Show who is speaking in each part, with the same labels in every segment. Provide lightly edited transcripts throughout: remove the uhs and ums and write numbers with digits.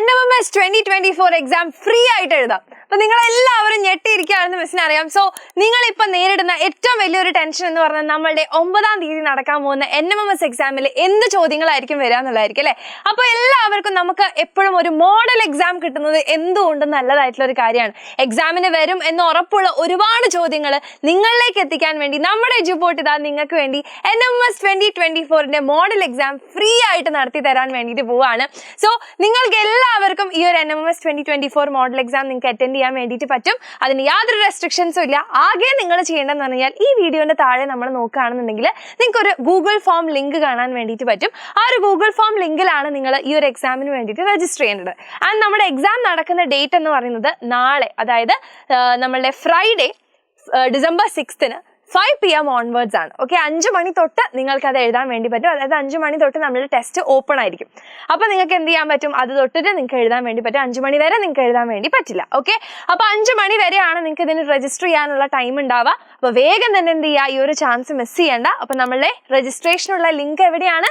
Speaker 1: NMMS 2024 exam free ആയിട്ട് എഴുതാം. അപ്പൊ നിങ്ങൾ എല്ലാവരും ഞെട്ടിയിരിക്കുകയാണെന്ന് മിസ്സിന് അറിയാം. സോ നിങ്ങൾ ഇപ്പൊ നേരിടുന്ന ഏറ്റവും വലിയൊരു ടെൻഷൻ എന്ന് പറഞ്ഞാൽ നമ്മളുടെ 9-ാം തീയതി നടക്കാൻ പോകുന്ന NMMS എക്സാമിൽ എന്ത് ചോദ്യങ്ങളായിരിക്കും വരിക എന്നുള്ളതായിരിക്കും അല്ലെ. അപ്പൊ എല്ലാവർക്കും നമുക്ക് എപ്പോഴും ഒരു മോഡൽ എക്സാം കിട്ടുന്നത് എന്തുകൊണ്ടും നല്ലതായിട്ടുള്ള ഒരു കാര്യമാണ്. എക്സാമിന് വരും എന്ന് ഉറപ്പുള്ള ഒരുപാട് ചോദ്യങ്ങൾ നിങ്ങളിലേക്ക് എത്തിക്കാൻ വേണ്ടി നമ്മുടെ എഡ്യൂപോർട്ട് ഇതാ നിങ്ങൾക്ക് വേണ്ടി NMMS 2024ന്റെ മോഡൽ എക്സാം ഫ്രീ ആയിട്ട് നടത്തി തരാൻ വേണ്ടിയിട്ട് പോവാണ്. സോ നിങ്ങൾക്ക് എല്ലാവർക്കും ഈ ഒരു NMMS 2024 മോഡൽ എക്സാം നിങ്ങൾക്ക് അറ്റൻഡ് ചെയ്യാൻ വേണ്ടിയിട്ട് പറ്റും. അതിന് യാതൊരു റെസ്ട്രിക്ഷൻസും ഇല്ല. ആകെ നിങ്ങൾ ചെയ്യേണ്ടതെന്ന് പറഞ്ഞാൽ ഈ വീഡിയോന്റെ താഴെ നമ്മൾ നോക്കുകയാണെന്നുണ്ടെങ്കിൽ നിങ്ങൾക്ക് ഒരു ഗൂഗിൾ ഫോം ലിങ്ക് കാണാൻ വേണ്ടിയിട്ട് പറ്റും. ആ ഒരു ഗൂഗിൾ ഫോം ലിങ്കിലാണ് നിങ്ങൾ ഈ ഒരു എക്സാമിന് വേണ്ടിയിട്ട് രജിസ്റ്റർ ചെയ്യേണ്ടത്. ആൻഡ് നമ്മുടെ എക്സാം നടക്കുന്ന ഡേറ്റ് എന്ന് പറയുന്നത് നാളെ, അതായത് നമ്മളുടെ Friday December 6th 5 PM onwards ആണ്. ഓക്കെ, 5 മണി തൊട്ട് നിങ്ങൾക്ക് അത് എഴുതാൻ വേണ്ടി പറ്റും. അതായത് 5 മണി തൊട്ട് നമ്മുടെ ടെസ്റ്റ് ഓപ്പൺ ആയിരിക്കും. അപ്പോൾ നിങ്ങൾക്ക് എന്ത് ചെയ്യാൻ പറ്റും, അത് തൊട്ടിട്ട് നിങ്ങൾക്ക് എഴുതാൻ വേണ്ടി പറ്റും. 5 മണി വരെ നിങ്ങൾക്ക് എഴുതാൻ വേണ്ടി പറ്റില്ല. ഓക്കെ, അപ്പോൾ 5 മണി വരെയാണ് നിങ്ങൾക്ക് ഇതിന് രജിസ്റ്റർ ചെയ്യാനുള്ള ടൈം ഉണ്ടാവുക. അപ്പോൾ വേഗം തന്നെ എന്ത് ചെയ്യുക, ഈ ഒരു ചാൻസ് മിസ് ചെയ്യേണ്ട. അപ്പോൾ നമ്മളുടെ രജിസ്ട്രേഷനുള്ള ലിങ്ക് എവിടെയാണ്,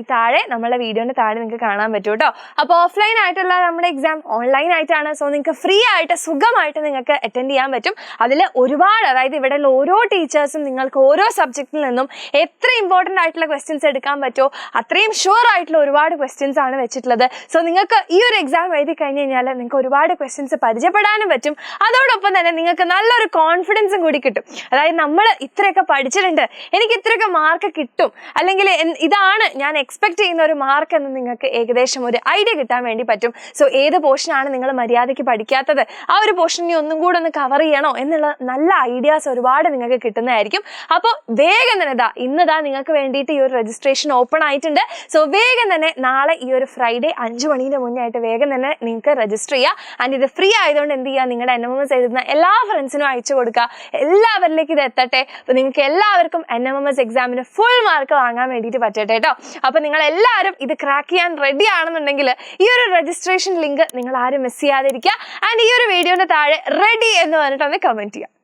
Speaker 1: ഈ താഴെ നമ്മളെ വീഡിയോന്റെ താഴെ നിങ്ങൾക്ക് കാണാൻ പറ്റും കേട്ടോ. അപ്പോൾ ഓഫ്ലൈൻ ആയിട്ടുള്ള നമ്മുടെ എക്സാം ഓൺലൈൻ ആയിട്ടാണ്. സോ നിങ്ങൾക്ക് ഫ്രീ ആയിട്ട് സുഖമായിട്ട് നിങ്ങൾക്ക് അറ്റൻഡ് ചെയ്യാൻ പറ്റും. അതിൽ ഒരുപാട്, അതായത് ഇവിടെയുള്ള ഓരോ ടീച്ചേഴ്സും നിങ്ങൾക്ക് ഓരോ സബ്ജക്റ്റിൽ നിന്നും എത്ര ഇമ്പോർട്ടൻ്റ് ആയിട്ടുള്ള ക്വസ്റ്റ്യൻസ് എടുക്കാൻ പറ്റുമോ അത്രയും ഷുവർ ആയിട്ടുള്ള ഒരുപാട് ക്വസ്റ്റ്യൻസ് ആണ് വെച്ചിട്ടുള്ളത്. സോ നിങ്ങൾക്ക് ഈ ഒരു എക്സാം എഴുതി കഴിഞ്ഞ് കഴിഞ്ഞാൽ നിങ്ങൾക്ക് ഒരുപാട് ക്വസ്റ്റ്യൻസ് പരിചയപ്പെടാനും പറ്റും. അതോടൊപ്പം തന്നെ നിങ്ങൾക്ക് നല്ലൊരു കോൺഫിഡൻസും കൂടി കിട്ടും. അതായത് നമ്മൾ ഇത്രയൊക്കെ പഠിച്ചിട്ടുണ്ട്, എനിക്ക് ഇത്രയൊക്കെ മാർക്ക് കിട്ടും, അല്ലെങ്കിൽ ഇതാണ് ഞാൻ എക്സ്പെക്ട് ചെയ്യുന്ന ഒരു മാർക്ക് എന്ന് നിങ്ങൾക്ക് ഏകദേശം ഒരു ഐഡിയ കിട്ടാൻ വേണ്ടി പറ്റും. സോ ഏത് പോർഷനാണ് നിങ്ങൾ മര്യാദയ്ക്ക് പഠിക്കാത്തത്, ആ ഒരു പോർഷനെ ഒന്നും കൂടെ ഒന്ന് കവർ ചെയ്യണോ എന്നുള്ള നല്ല ഐഡിയാസ് ഒരുപാട് നിങ്ങൾക്ക് കിട്ടുന്നതായിരിക്കും. അപ്പോൾ വേഗം തന്നെ ഇന്നതാ നിങ്ങൾക്ക് വേണ്ടിയിട്ട് ഈ ഒരു രജിസ്ട്രേഷൻ ഓപ്പൺ ആയിട്ടുണ്ട്. സോ വേഗം തന്നെ നാളെ ഈ ഒരു ഫ്രൈഡേ 5 മണിന്റെ മുന്നേ ആയിട്ട് വേഗം തന്നെ നിങ്ങൾക്ക് രജിസ്റ്റർ ചെയ്യുക. ആൻഡ് ഇത് ഫ്രീ ആയതുകൊണ്ട് എന്ത് ചെയ്യുക, നിങ്ങളുടെ NMMS എഴുതുന്ന എല്ലാ ഫ്രണ്ട്സിനും അയച്ചു കൊടുക്കുക. എല്ലാവരിലേക്ക് ഇത് എത്തട്ടെ. അപ്പോൾ നിങ്ങൾക്ക് എല്ലാവർക്കും NMMS എക്സാമിന് ഫുൾ മാർക്ക് വാങ്ങാൻ വേണ്ടിയിട്ട് പറ്റട്ടെ കേട്ടോ. അപ്പോൾ നിങ്ങൾ എല്ലാവരും ഇത് ക്രാക്ക് ചെയ്യാൻ റെഡി ആണെന്നുണ്ടെങ്കിൽ ഈ ഒരു രജിസ്ട്രേഷൻ ലിങ്ക് നിങ്ങൾ ആരും മിസ് ചെയ്യാതിരിക്കുക. ആൻഡ് ഈ ഒരു വീഡിയോന്റെ താഴെ റെഡി എന്ന് പറഞ്ഞിട്ടൊന്ന് കമന്റ് ചെയ്യുക.